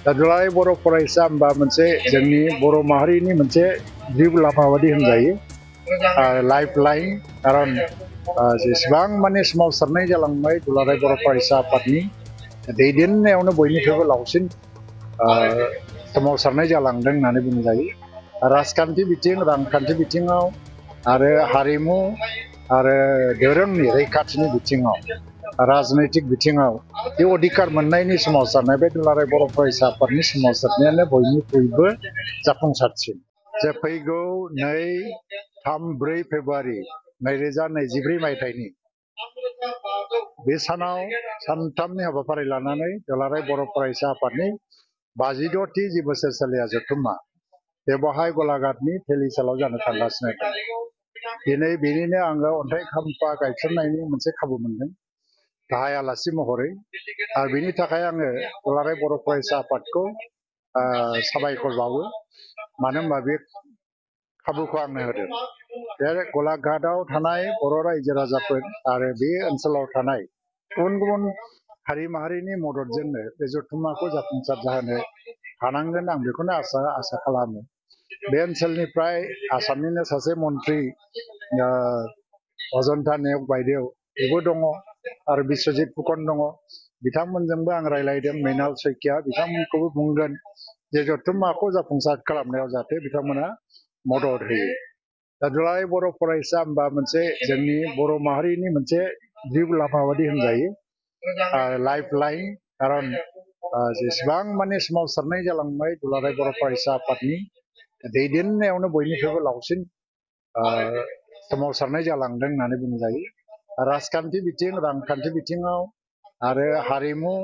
दा दुलाराय बर' फरायसा होनबा मोनसे जोंनि बर' माहारिनि मोनसे जिउ लामा बादि होनजायो लाइफ लाइन खारन जेसेबां माने सोमावसारनाय जालांबाय दुलाराय बर' फरायसा आफादनि दैदेननायावनो बयनिख्रुइबो लावसिन सोमावसारनाय जालांदों होननानै बुंजायो राजखान्थि बिथिं रांखान्थि बिथिङाव आरो हारिमु आरो दोरोंनि रैखाथिनि बिथिङाव राजनैतिक बिथिङाव बे अधिकार मोननायनि सोमावसारनाय बे दुलाराय बर' फरायसा आफादनि सोमावसारनायानो बयनिख्रुइबो जाफुंसारसिन जे फैगौ 2-3-4 फेब्रुवारि 2024 मायथाइनि बे सानाव सानथामनि हाबाफारि लानानै दुलाराय बर' फरायसा आफादनि 52थि जि बोसोरसालिया जथुम्मा बेवहाय गलाघाटनि थेलिसालाव जानो थांगासिनो दं दिनै बेनिनो आङो अन्थाइ खाम्फा गायसननायनि मोनसे खाबु मोनदों गाहाय आलासि महरै आरो बेनि थाखाय आङो दुलाराय बर' फरायसा आफादखौ साबायखर बावो मानो होनबा बे खाबुखौ आंनो होदों बे गलाघाटआव थानाय बर' रायजो राजाफोर आरो बे ओनसोलाव थानाय गुबुन गुबुन हारि माहारिनि मददजोंनो बे जथुम्माखौ जाफुंसार जाहोनो हानांगोन आं बेखौनो आसा खालामो बे ओनसोलनिफ्राय आसामनिनो सासे मन्त्रि अजन्ता नेउग बायदेव बेबो दङ आरो बिश्वजित फुकन दङ बिथांमोनजोंबो आं रायलायदों मृणाल शइकिया बिथांमोनखौबो बुंगोन जे जथुम्माखौ जाफुंसार खालामनायाव जाहाथे बिथांमोना मदद होयो दा दुलाराय बर' फरायसा होनबा मोनसे जोंनि बर' माहारिनि मोनसे जिउ लामा बादि होनजायो लाइफ लाइन खारन जेसेबां माने सोमावसारनाय जालांबाय दुलाराय बर' फरायसा आफादनि दैदेननायावनो बयनिख्रुइबो लावसिन सोमावसारनाय जालांदों होननानै बुंजायो राजखान्थि बिथिं रांखान्थि बिथिङाव आरो हारिमु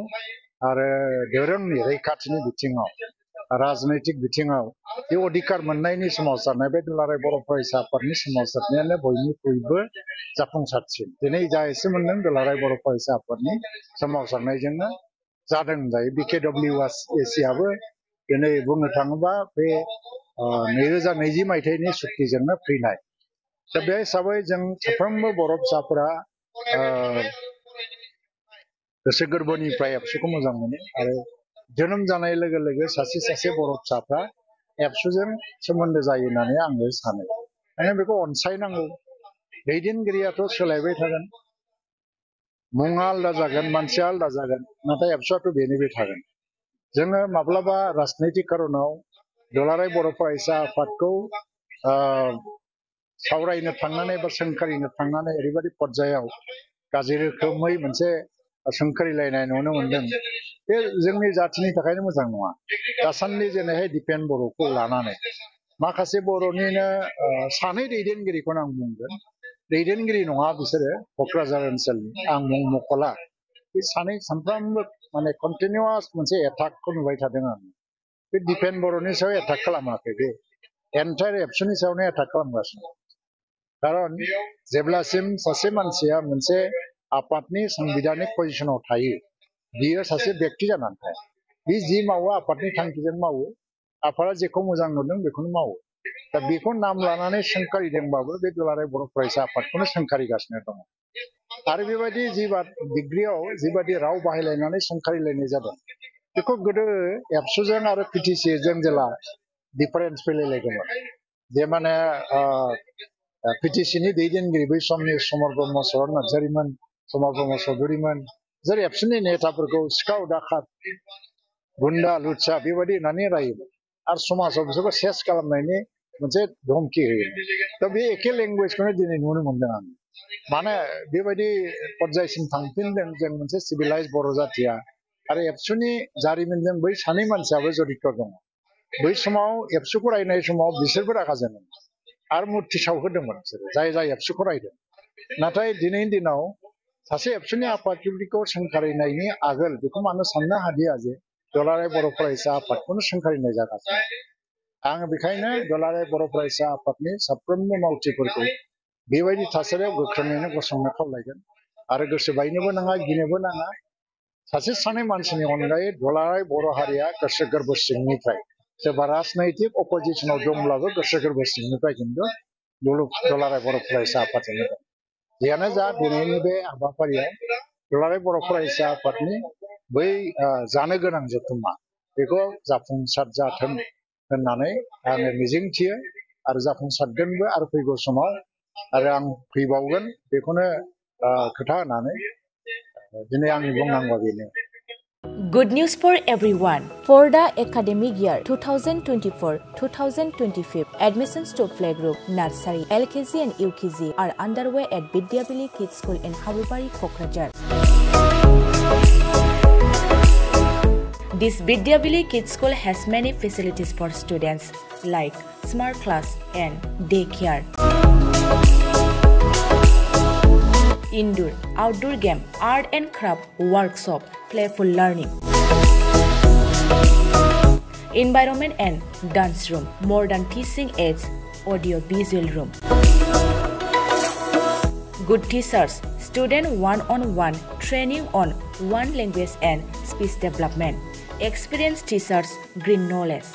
आरो दोरोंनि रैखाथिनि बिथिङाव राजनैतिक बिथिङाव बे अधिकार मोननायनि सोमावसारनाय बे दुलाराय बर' फरायसा आफादनि सोमावसारनायानो बयनिख्रुइबो जाफुंसारसिन दिनै जा एसे मोनदों दुलाराय बर' फरायसा आफादनि सोमावसारनायजोंनो जादों होनजायो BKWACआबो दिनै बुंनो थाङोबा बे 2020 मायथाइनि सुक्तिजोंनो फैनाय दा बे हिसाबै जों साफ्रोमबो बर' फिसाफोरा गोसो गोरबोनिफ्राय एबसुखौ मोजां मोनो आरो जोनोम जानाय लोगो लोगो सासे सासे बर' फिसाफ्रा एबसुजों सोमोन्दो जायो होननानै आङो सानो माने बेखौ अनसायनांगौ दैदेनगिरियाथ' सोलायबाय थागोन मुङा आलादा जागोन मानसिया आलादा जागोन नाथाय एबसुआथ' बेनो बे थागोन जोङो माब्लाबा राजनैतिक खारनाव दुलाराय बर' फरायसा आफादखौ सावरायनो थांनानै बा सोंखारिनो थांनानै ओरैबायदि पर्यायाव गाज्रि रोखोमै मोनसे सोंखारिलायनाय नुनो मोनदों बे जोंनि जाथिनि थाखायनो मोजां नङा दासान्दि जेरैहाय दिपेन बर'खौ लानानै माखासे बर'निनो सानै दैदेनगिरिखौनो आं बुंगोन दैदेनगिरि नङा बिसोरो क'क्राझार ओनसोलनि आं मुं मख'ला बे सानै सानफ्रामबो माने कन्टिनिउआस मोनसे एटाकखौ नुबाय थादों आं बे दिपेन बर'नि सायाव एटाक खालामाखै बे एन्टायार एबसुनि सायावनो एटाक खालामगासिनो खारन जेब्लासिम सासे मानसिया मोनसे आफादनि संबिधानिक पजिशनाव थायो बियो सासे बेक्ति जानानै थाया बे जि मावो आफादनि थांखिजों मावो आफादा जेखौ मोजां नुदों बेखौनो मावो दा बेखौ नाम लानानै सोंखारिदोंबाबो बे दुलाराय बर' फरायसा आफादखौनो सोंखारिगासिनो दङ आरो बेबायदि डिग्रियाव जिबायदि राव बाहायलायनानै सोंखारिलायनाय जादों बेखौ गोदो एबसुजों आरो PTCजों जेला डिफारेन्स फैलायलायदोंमोन जे माने PTCनि दैदेनगिरि बै समनि समर ब्रह्म शरन नार्जारिमोन समर ब्रह्म चौधुरिमोन जेरै एबसुनि नेताफोरखौ सिखाव दाखात गुन्दा लुच्चा बेबायदि होननानै रायोमोन आरो समाजाव बिसोरखौ सेस खालामनायनि मोनसे धमकि होयोमोन दा बे एखे लेंगुवेजखौनो दिनै नुनो मोनदों आं माने बेबायदि पर्यायसिम थांफिनदों जों मोनसे सिभिलाइज बर' जाथिया आरो एबसुनि जारिमिनजों बै सानै मानसियाबो जडित दङ बै समाव एबसुखौ रायनाय समाव बिसोरबो रागा जोङो आरो मुर्ति सावहोदोंमोन बिसोरो जाय एबसुखौ रायदों नाथाय दिनैनि दिनाव सासे एबसुनि आफादगिरिखौ सोंखारिनायनि आगोल बेखौ मानो साननो हादिया जे दुलाराय बर' फरायसा आफादखौनो सोंखारिनाय जागासिनो आं बेखायनो दुलाराय बर' फरायसा आफादनि साफ्रोमबो मावथिफोरखौ बेबायदि थासारियाव गोख्रोङैनो गसंनो खावलायगोन आरो गोसो बायनोबो नाङा गिनोबो नाङा सासे सानै मानसिनि अनगायै दुलाराय बर' हारिया गोसो गोरबो सिंनिफ्राय सोरबा राजनैतिक अपोजिसनाव दंब्लाबो गोसो गोरबो सिंनिफ्राय खिन्थु दुलाराय बर' फरायसा आफादजोंनो दं जियानो जा दिनैनि बे हाबाफारियाव दुलाराय बर' फरायसा आफादनि बै जानो गोनां जथुम्मा बेखौ जाफुंसार जाथों होननानै आङो मिजिंथियो आरो जाफुंसारगोनबो आरो फैगौ समाव आरो आं फैबावगोन बेखौनो खोथा होनानै दिनै आंनि बुंनांगौआ बेनो। Good news for everyone. For the academic year 2024-2025, admissions to playgroup, nursery, LKG and UKG are underway at Vidyavili Kids School in Habubari, Kokrajhar. This Vidyavili Kids School has many facilities for students like smart class and daycare, indoor, outdoor game, art and craft workshop, playful learning, environment and dance room, modern teaching aids, audio visual room, good teachers, student one-on-one training on one language and speech development, experienced teachers, green knowledge.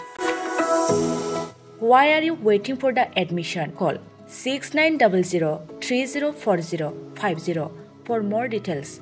Why are you waiting for the admission? Call 6900 304050 for more details.